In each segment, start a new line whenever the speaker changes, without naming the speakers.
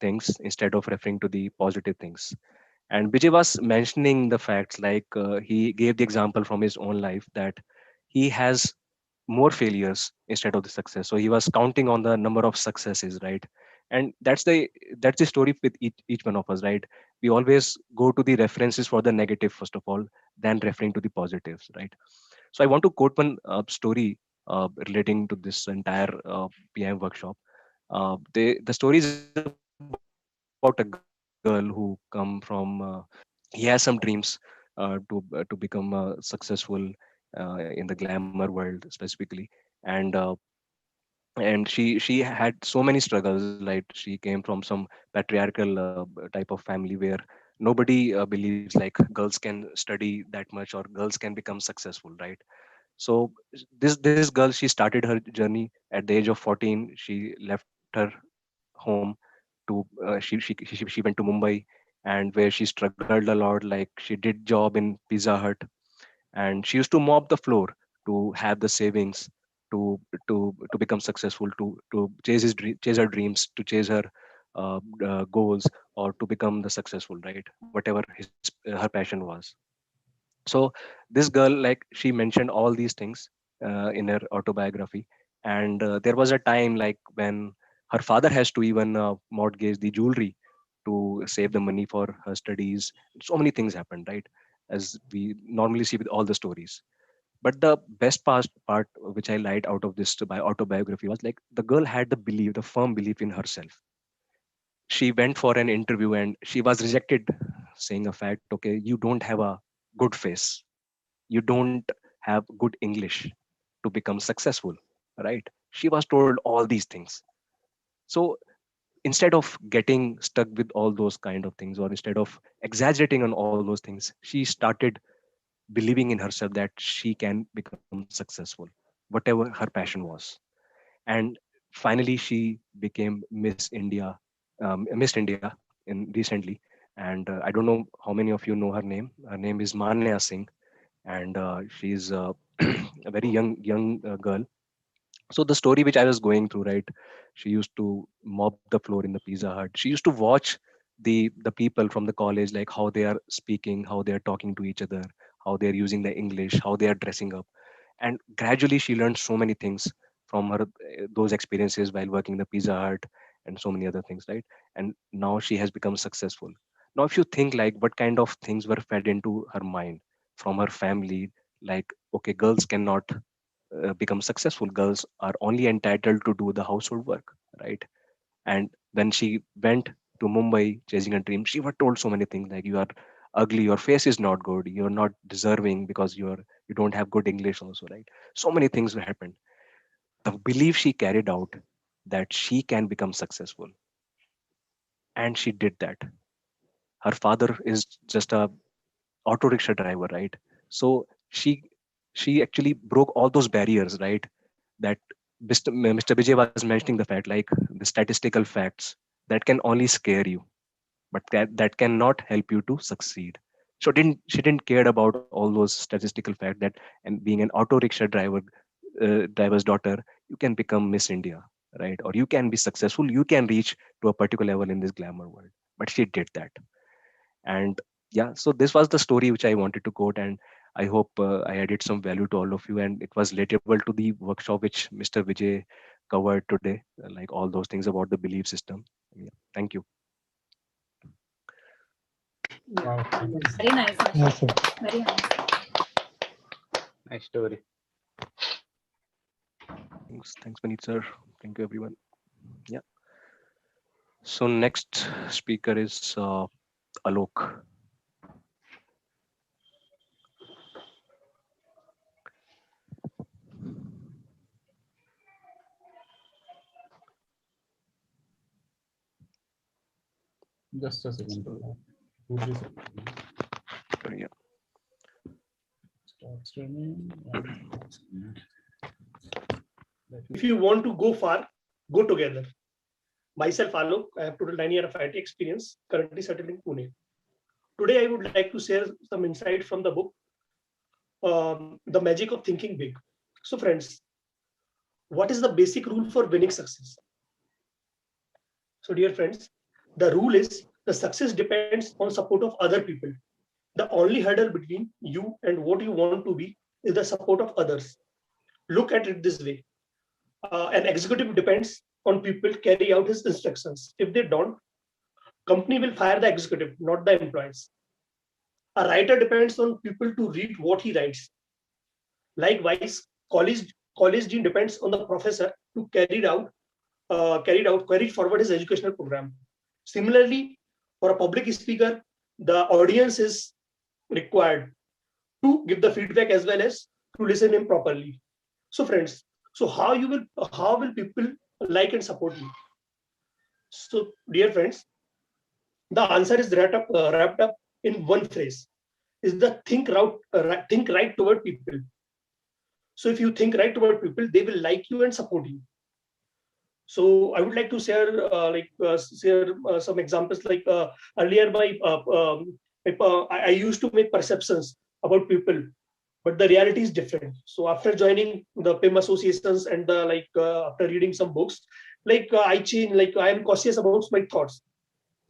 things instead of referring to the positive things. And Vijay was mentioning the facts, like he gave the example from his own life that he has more failures instead of the success. So he was counting on the number of successes, right? And that's the story with each one of us, right? We always go to the references for the negative first of all, then referring to the positives, right? So I want to quote one story relating to this entire PIM workshop. The story is about a girl who come from he has some dreams to become successful in the glamour world specifically, and she had so many struggles, like she came from some patriarchal type of family where nobody believes like girls can study that much or girls can become successful, right? So this girl, she started her journey at the age of 14. She left her home to she went to Mumbai, and where she struggled a lot. Like she did job in Pizza Hut, and she used to mop the floor to have the savings to to become successful, to chase her dreams, to chase her goals, or to become the successful, right? Whatever her passion was. So this girl, like, she mentioned all these things in her autobiography. And there was a time like when her father has to even mortgage the jewelry to save the money for her studies. So many things happened, right? As we normally see with all the stories. But the best part which I liked out of this by autobiography was like the girl had the belief, the firm belief in herself. She went for an interview and she was rejected, saying a fact, okay, you don't have a good face, you don't have good English to become successful, right? She was told all these things. So instead of getting stuck with all those kind of things, or instead of exaggerating on all those things, she started believing in herself that she can become successful, whatever her passion was. And finally she became Miss India in recently. And I don't know how many of you know her name. Her name is Manya Singh. And she's a very young girl. So the story which I was going through, right? She used to mop the floor in the Pizza Hut. She used to watch the people from the college, like how they are speaking, how they are talking to each other, how they are using the English, how they are dressing up. And gradually she learned so many things from her those experiences while working in the Pizza Hut, and so many other things, right? And now she has become successful. Now if you think like what kind of things were fed into her mind from her family, like, okay, girls cannot become successful, girls are only entitled to do the household work, right? And when she went to Mumbai chasing a dream, she was told so many things like, you are ugly, your face is not good, you're not deserving because you don't have good English also, right? So many things happened. The belief she carried out that she can become successful, and she did that. Her father is just a auto rickshaw driver, right? So she actually broke all those barriers, right? That Mr. Vijay was mentioning the fact, like the statistical facts that can only scare you, but that cannot help you to succeed. So didn't she didn't care about all those statistical facts that, and being an auto rickshaw driver's daughter, you can become Miss India, right? Or you can be successful, you can reach to a particular level in this glamour world. But she did that. And yeah, so this was the story which I wanted to quote. And I hope I added some value to all of you, and it was relatable to the workshop which Mr. Vijay covered today, like all those things about the belief system. Yeah, thank you.
Wow, nice.
Very nice,
Yes,
Ashish.
sir.
Very nice.
Nice story.
Thanks Maneet sir. Thank you everyone. Yeah, so next speaker is Alok.
Just a second.
So,
2 3 seconds.
yeah.
Start streaming. And let me.
If you want to go far, go together. Myself, Alok, I have total 9 year of IT experience, currently settled in Pune. Today, I would like to share some insight from the book, The Magic of Thinking Big. So, friends, what is the basic rule for winning success? So, dear friends, The rule is the success depends on support of other people. The only hurdle between you and what you want to be is the support of others. Look at it this way. An executive depends on people carry out his instructions. If they don't, company will fire the executive, not the employees. A writer depends on people to read what he writes. Likewise, college dean depends on the professor to carry forward his educational program. Similarly, for a public speaker, the audience is required to give the feedback as well as to listen him properly. So, friends, so how will people like and support you? So, dear friends, the answer is wrapped up in one phrase: is the think right toward people. So, if you think right toward people, they will like you and support you. So I would like to share some examples. Like earlier, I used to make perceptions about people, but the reality is different. So after joining the PIM associations and after reading some books, I change. Like I am cautious about my thoughts.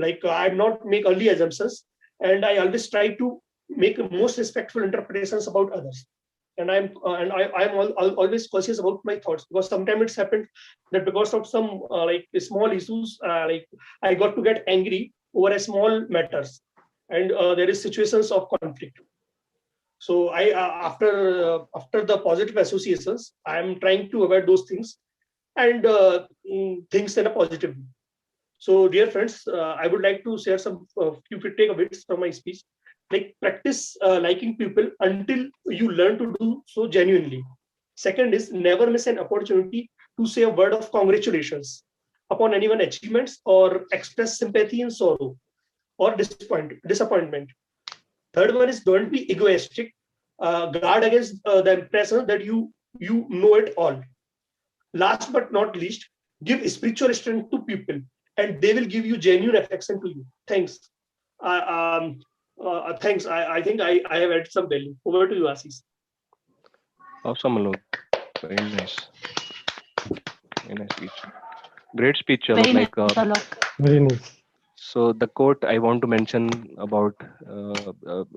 I'm not make early assumptions, and I always try to make most respectful interpretations about others. And I'm always cautious about my thoughts, because sometimes it's happened that because of some small issues, I got to get angry over a small matters, and there is situations of conflict. So I after the positive associations, I am trying to avoid those things and things in a positive way. So, dear friends, I would like to share some few takeaways from my speech. Like practice liking people until you learn to do so genuinely. Second is never miss an opportunity to say a word of congratulations upon anyone's achievements or express sympathy in sorrow or disappointment. Third one is don't be egoistic. Guard against the impression that you know it all. Last but not least, give spiritual strength to people, and they will give you genuine affection to you. Thanks. Thanks. I think I have added some value. Over to you, Ashish.
Awesome, Alok. Very nice. Very nice speech. Great speech, Alok.
Very nice, Alok.
Very nice.
So the quote I want to mention about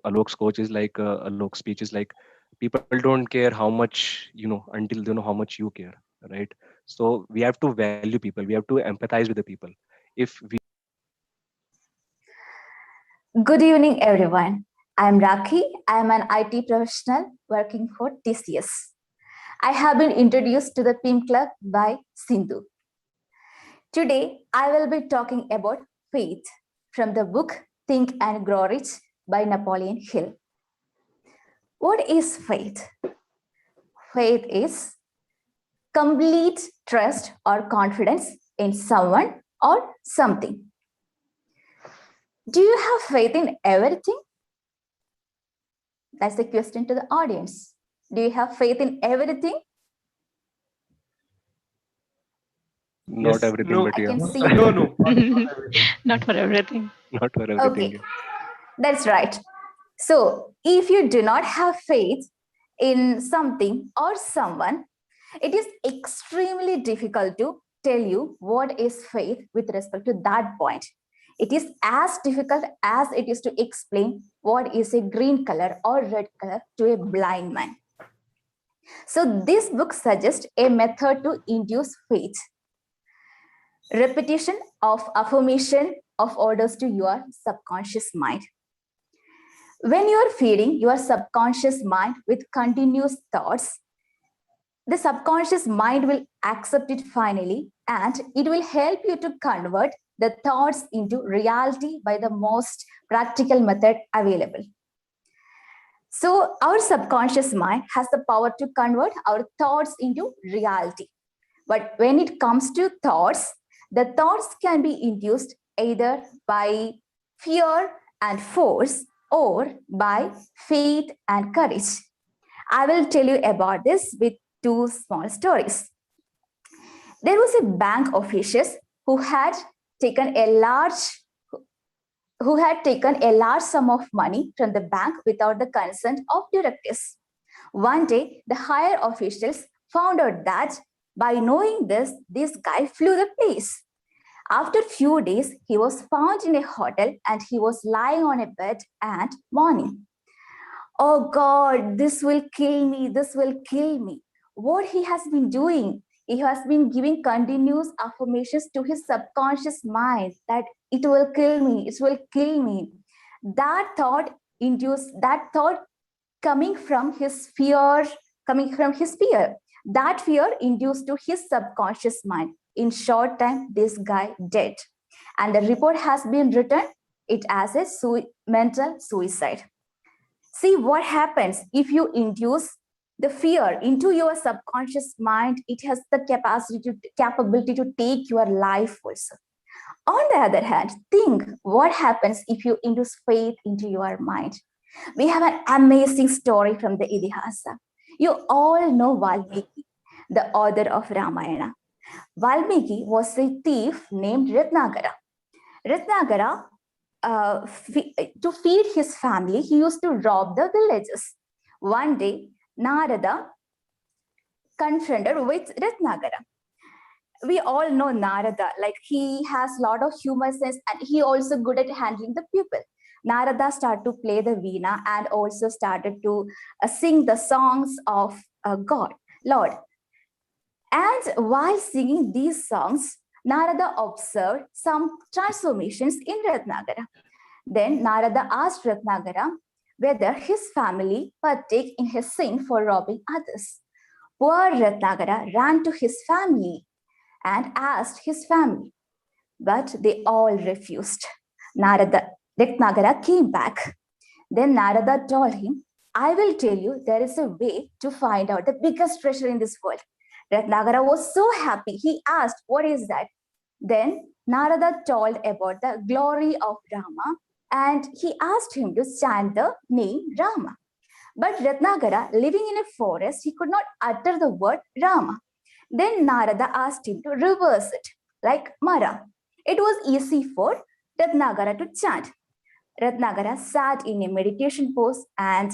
Alok's coach is Alok's speech is like, people don't care how much you know until they know how much you care, right? So we have to value people. We have to empathize with the people. If we
Good evening, everyone. I'm Rakhi. I'm an IT professional working for TCS. I have been introduced to the PIM Club by Sindhu. Today, I will be talking about faith from the book Think and Grow Rich by Napoleon Hill. What is faith? Faith is complete trust or confidence in someone or something. Do you have faith in everything? That's the question to the audience. Do you have faith in everything?
not
Yes.
everything,
No.
but
I
yeah,
can see.
No.
Not for everything.
Not for everything.
not for everything.
Okay, that's right. So if you do not have faith in something or someone, it is extremely difficult to tell you what is faith with respect to that point. It is as difficult as it is to explain what is a green color or red color to a blind man. So this book suggests a method to induce faith. Repetition of affirmation of orders to your subconscious mind. When you are feeding your subconscious mind with continuous thoughts, the subconscious mind will accept it finally, and it will help you to convert the thoughts into reality by the most practical method available. So our subconscious mind has the power to convert our thoughts into reality. But when it comes to thoughts, the thoughts can be induced either by fear and force or by faith and courage. I will tell you about this with two small stories. There was a bank official who had taken a large sum of money from the bank without the consent of directors. One day, the higher officials found out that by knowing this guy flew the place. After few days, he was found in a hotel and he was lying on a bed and mourning. Oh God, this will kill me, this will kill me. What he has been doing, he has been giving continuous affirmations to his subconscious mind that it will kill me, it will kill me. That thought coming from his fear, that fear induced to his subconscious mind. In short time, this guy dead. And the report has been written, it as a mental suicide. See what happens if you induce the fear into your subconscious mind. It has the capability to take your life also. On the other hand, think what happens if you induce faith into your mind. We have an amazing story from the Idihasa. You all know Valmiki, the author of Ramayana. Valmiki was a thief named Ratnagara. Ratnagara, to feed his family, he used to rob the villages. One day, Narada confronted with Ratnagara. We all know Narada, like he has a lot of humor sense and he also good at handling the people. Narada started to play the veena and also started to sing the songs of God, Lord. And while singing these songs, Narada observed some transformations in Ratnagara. Then Narada asked Ratnagara whether his family partake in his sin for robbing others. Poor Ratnagara ran to his family and asked his family, but they all refused. Ratnagara came back. Then Narada told him, I will tell you there is a way to find out the biggest treasure in this world. Ratnagara was so happy. He asked, what is that? Then Narada told about the glory of Rama and he asked him to chant the name Rama. But Ratnagara, living in a forest, he could not utter the word Rama. Then Narada asked him to reverse it, like Mara. It was easy for Ratnagara to chant. Ratnagara sat in a meditation pose and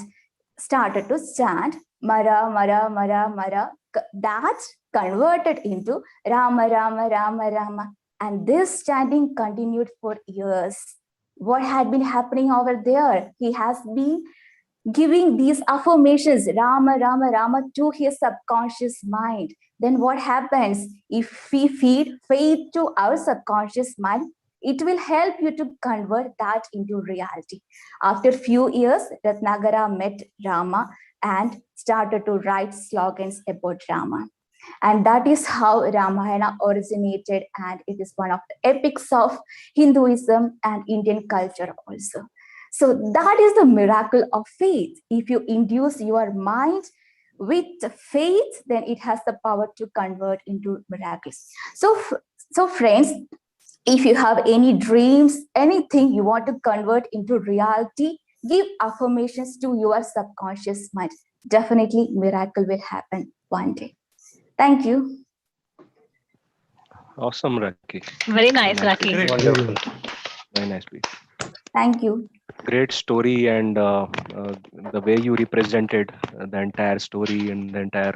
started to chant Mara, Mara, Mara, Mara. That converted into Rama, Rama, Rama, Rama. And this chanting continued for years. What had been happening over there? He has been giving these affirmations, Rama, Rama, Rama, to his subconscious mind. Then what happens? If we feed faith to our subconscious mind, it will help you to convert that into reality. After a few years, Ratnagara met Rama and started to write slogans about Rama. And that is how Ramayana originated, and it is one of the epics of Hinduism and Indian culture also. So that is the miracle of faith. If you induce your mind with faith, then it has the power to convert into miracles. So friends, if you have any dreams, anything you want to convert into reality, give affirmations to your subconscious mind. Definitely miracle will happen one day. Thank you.
Awesome, Raki.
Very nice, Raki.
Great.
Wonderful.
Very nice speech.
Thank you.
Great story, and the way you represented the entire story and the entire